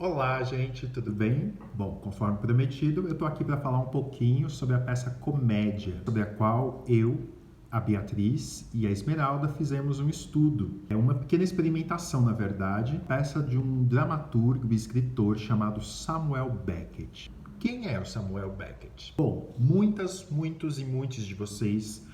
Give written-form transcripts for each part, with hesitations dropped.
Olá, gente, tudo bem? Bom, conforme prometido, eu estou aqui para falar um pouquinho sobre a peça Comédia, sobre a qual eu, a Beatriz e a Esmeralda fizemos um estudo. É uma pequena experimentação, na verdade, peça de um dramaturgo e escritor chamado Samuel Beckett. Quem é o Samuel Beckett? Bom, muitos e muitos de vocês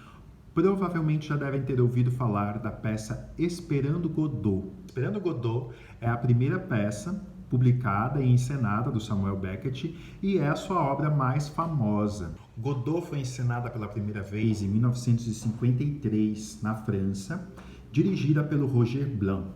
provavelmente já devem ter ouvido falar da peça Esperando Godot. Esperando Godot é a primeira peça publicada e encenada do Samuel Beckett e é a sua obra mais famosa. Godot foi encenada pela primeira vez em 1953 na França, dirigida pelo Roger Blanc.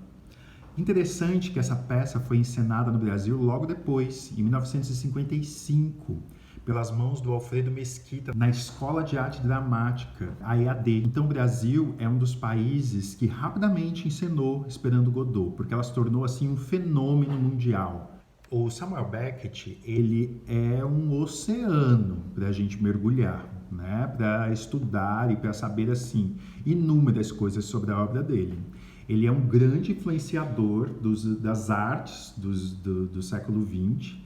Interessante que essa peça foi encenada no Brasil logo depois, em 1955, pelas mãos do Alfredo Mesquita, na Escola de Arte Dramática, a EAD. Então, o Brasil é um dos países que rapidamente encenou Esperando Godot, porque ela se tornou assim um fenômeno mundial. O Samuel Beckett, ele é um oceano para a gente mergulhar, né? Para estudar e para saber assim inúmeras coisas sobre a obra dele. Ele é um grande influenciador das artes do século XX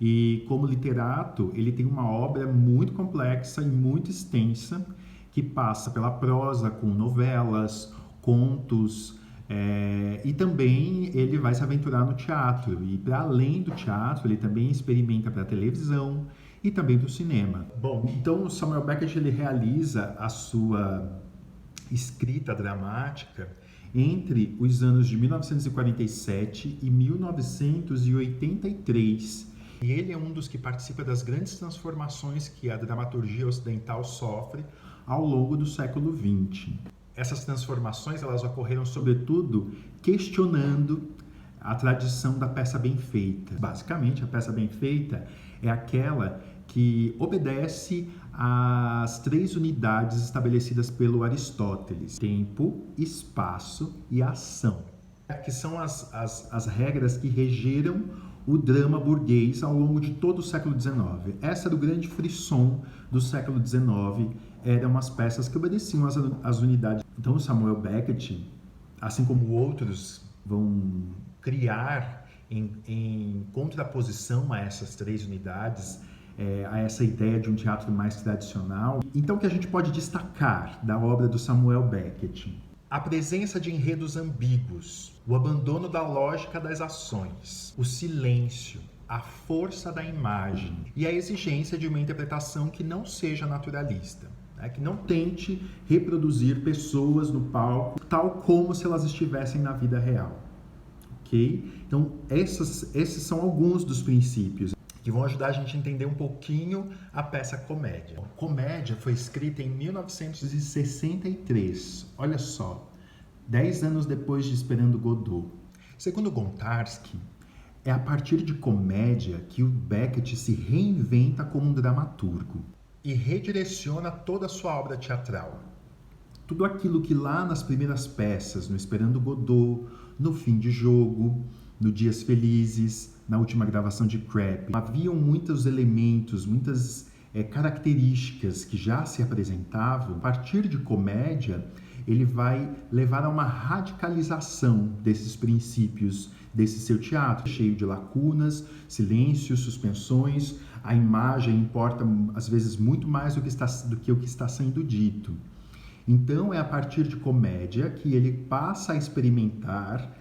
e, como literato, ele tem uma obra muito complexa e muito extensa que passa pela prosa, com novelas, contos, e também ele vai se aventurar no teatro. E, para além do teatro, ele também experimenta para a televisão e também para o cinema. Bom, então o Samuel Beckett ele realiza a sua escrita dramática entre os anos de 1947 e 1983. E ele é um dos que participa das grandes transformações que a dramaturgia ocidental sofre ao longo do século XX. Essas transformações elas ocorreram sobretudo questionando a tradição da peça bem feita. Basicamente, a peça bem feita é aquela que obedece às três unidades estabelecidas pelo Aristóteles: tempo, espaço e ação, que são as regras que regeram o drama burguês ao longo de todo o século XIX. Essa era o grande frisson do século XIX, eram as peças que obedeciam às unidades. Então, Samuel Beckett, assim como outros, vão criar em contraposição a essas três unidades, a essa ideia de um teatro mais tradicional. Então, o que a gente pode destacar da obra do Samuel Beckett? A presença de enredos ambíguos, o abandono da lógica das ações, o silêncio, a força da imagem e a exigência de uma interpretação que não seja naturalista, né? Que não tente reproduzir pessoas no palco tal como se elas estivessem na vida real. Ok? Então, esses são alguns dos princípios que vão ajudar a gente a entender um pouquinho a peça Comédia. Comédia foi escrita em 1963, olha só, 10 anos depois de Esperando Godot. Segundo Gontarski, é a partir de Comédia que o Beckett se reinventa como um dramaturgo e redireciona toda a sua obra teatral. Tudo aquilo que lá nas primeiras peças, no Esperando Godot, no Fim de Jogo, no Dias Felizes, na última gravação de Crap, haviam muitos elementos, muitas características que já se apresentavam. A partir de Comédia, ele vai levar a uma radicalização desses princípios, desse seu teatro, cheio de lacunas, silêncios, suspensões. A imagem importa, às vezes, muito mais do que o que está sendo dito. Então, é a partir de Comédia que ele passa a experimentar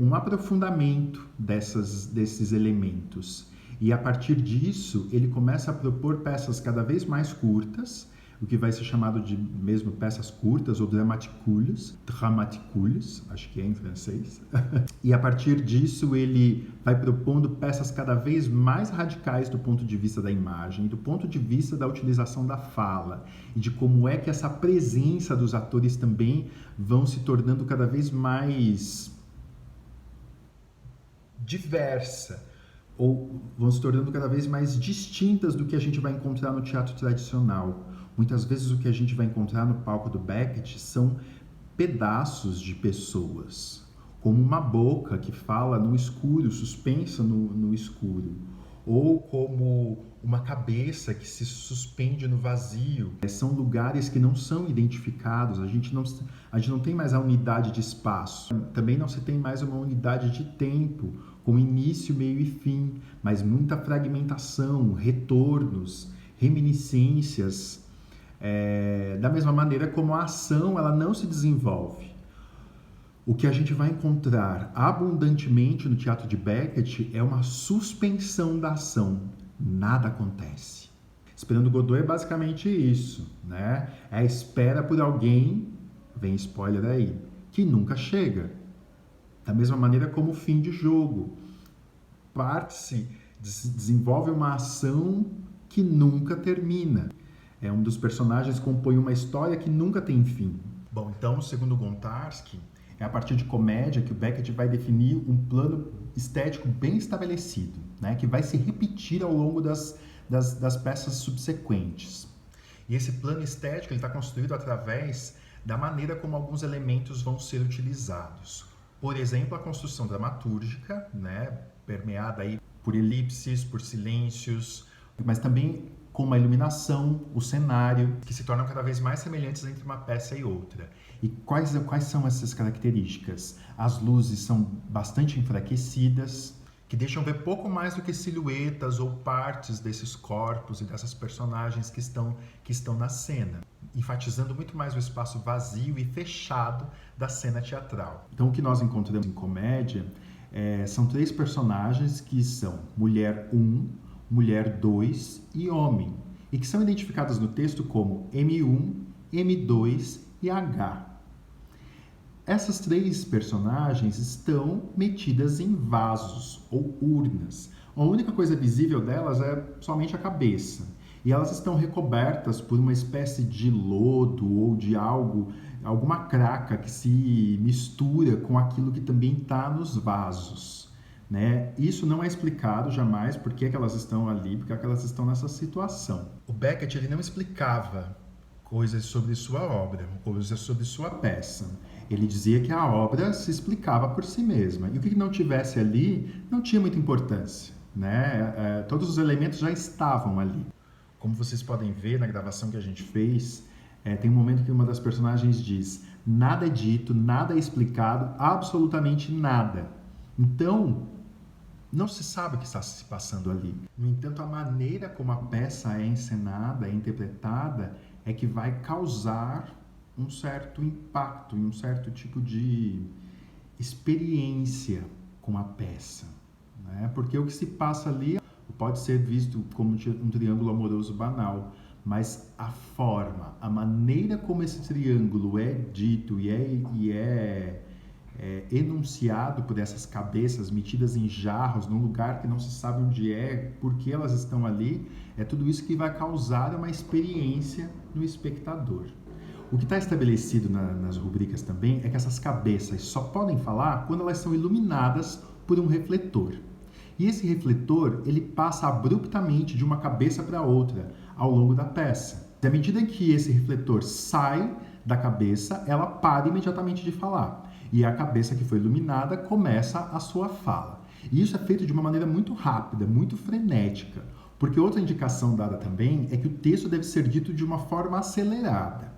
um aprofundamento desses elementos. E a partir disso, ele começa a propor peças cada vez mais curtas, o que vai ser chamado de mesmo peças curtas ou dramaticules, acho que é em francês. E a partir disso, ele vai propondo peças cada vez mais radicais do ponto de vista da imagem, do ponto de vista da utilização da fala, e de como é que essa presença dos atores também vão se tornando cada vez mais diversa, ou vão se tornando cada vez mais distintas do que a gente vai encontrar no teatro tradicional. Muitas vezes o que a gente vai encontrar no palco do Beckett são pedaços de pessoas, como uma boca que fala no escuro, suspensa no escuro, ou como uma cabeça que se suspende no vazio. São lugares que não são identificados, a gente não tem mais a unidade de espaço, também não se tem mais uma unidade de tempo, com início, meio e fim, mas muita fragmentação, retornos, reminiscências, da mesma maneira como a ação ela não se desenvolve. O que a gente vai encontrar abundantemente no teatro de Beckett é uma suspensão da ação. Nada acontece. Esperando Godot é basicamente isso, né? É a espera por alguém, vem spoiler aí, que nunca chega. Da mesma maneira como o fim de jogo. Parte-se, desenvolve uma ação que nunca termina. Um dos personagens compõe uma história que nunca tem fim. Bom, então, segundo Gontarski, é a partir de comédia que o Beckett vai definir um plano estético bem estabelecido, né, que vai se repetir ao longo das peças subsequentes. E esse plano estético está construído através da maneira como alguns elementos vão ser utilizados. Por exemplo, a construção dramatúrgica, né, permeada aí por elipses, por silêncios, mas também com uma iluminação, o cenário, que se tornam cada vez mais semelhantes entre uma peça e outra. E quais são essas características? As luzes são bastante enfraquecidas, que deixam ver pouco mais do que silhuetas ou partes desses corpos e dessas personagens que estão na cena, enfatizando muito mais o espaço vazio e fechado da cena teatral. Então, o que nós encontramos em comédia são 3 personagens que são mulher 1, mulher 2 e homem, e que são identificadas no texto como M1, M2 e H. Essas 3 personagens estão metidas em vasos ou urnas. A única coisa visível delas é somente a cabeça. E elas estão recobertas por uma espécie de lodo ou de alguma craca que se mistura com aquilo que também está nos vasos. Né? Isso não é explicado jamais por que elas estão ali, porque elas estão nessa situação. O Beckett ele não explicava coisas sobre sua obra, coisas sobre sua peça. Ele dizia que a obra se explicava por si mesma. E o que não tivesse ali não tinha muita importância. Né? Todos os elementos já estavam ali. Como vocês podem ver na gravação que a gente fez, tem um momento que uma das personagens diz: nada é dito, nada é explicado, absolutamente nada. Então, não se sabe o que está se passando ali. No entanto, a maneira como a peça é encenada, é interpretada, é que vai causar um certo impacto e um certo tipo de experiência com a peça. Né? Porque o que se passa ali pode ser visto como um triângulo amoroso banal, mas a forma, a maneira como esse triângulo é dito e é enunciado por essas cabeças metidas em jarros, num lugar que não se sabe onde é, por que elas estão ali, é tudo isso que vai causar uma experiência no espectador. O que está estabelecido nas rubricas também é que essas cabeças só podem falar quando elas são iluminadas por um refletor. E esse refletor, ele passa abruptamente de uma cabeça para outra ao longo da peça. À medida que esse refletor sai da cabeça, ela para imediatamente de falar. E a cabeça que foi iluminada começa a sua fala. E isso é feito de uma maneira muito rápida, muito frenética, porque outra indicação dada também é que o texto deve ser dito de uma forma acelerada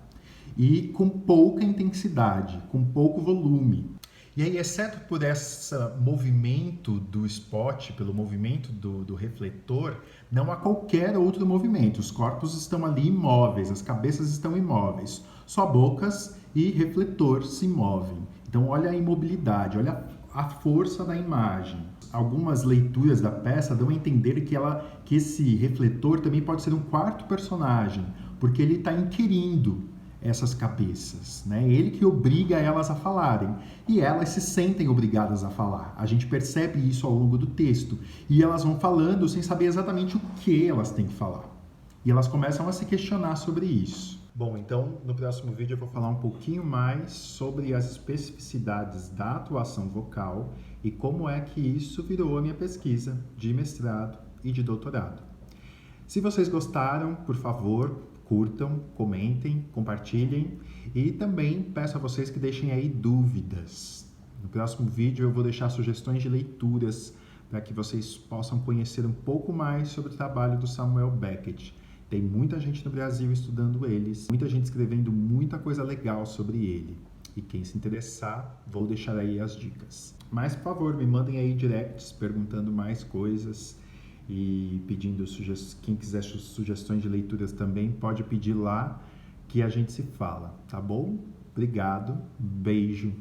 e com pouca intensidade, com pouco volume. E aí, exceto por esse movimento do spot, pelo movimento do refletor, não há qualquer outro movimento. Os corpos estão ali imóveis, as cabeças estão imóveis. Só bocas e refletor se movem. Então, olha a imobilidade, olha a força da imagem. Algumas leituras da peça dão a entender que esse refletor também pode ser um quarto personagem, porque ele está inquirindo essas cabeças, né? Ele que obriga elas a falarem e elas se sentem obrigadas a falar. A gente percebe isso ao longo do texto e elas vão falando sem saber exatamente o que elas têm que falar. E elas começam a se questionar sobre isso. Bom, então no próximo vídeo eu vou falar um pouquinho mais sobre as especificidades da atuação vocal e como é que isso virou a minha pesquisa de mestrado e de doutorado. Se vocês gostaram, por favor, curtam, comentem, compartilhem e também peço a vocês que deixem aí dúvidas. No próximo vídeo eu vou deixar sugestões de leituras para que vocês possam conhecer um pouco mais sobre o trabalho do Samuel Beckett. Tem muita gente no Brasil estudando eles, muita gente escrevendo muita coisa legal sobre ele. E quem se interessar, vou deixar aí as dicas. Mas, por favor, me mandem aí directs perguntando mais coisas e pedindo quem quiser sugestões de leituras também, pode pedir lá que a gente se fala, tá bom? Obrigado, beijo.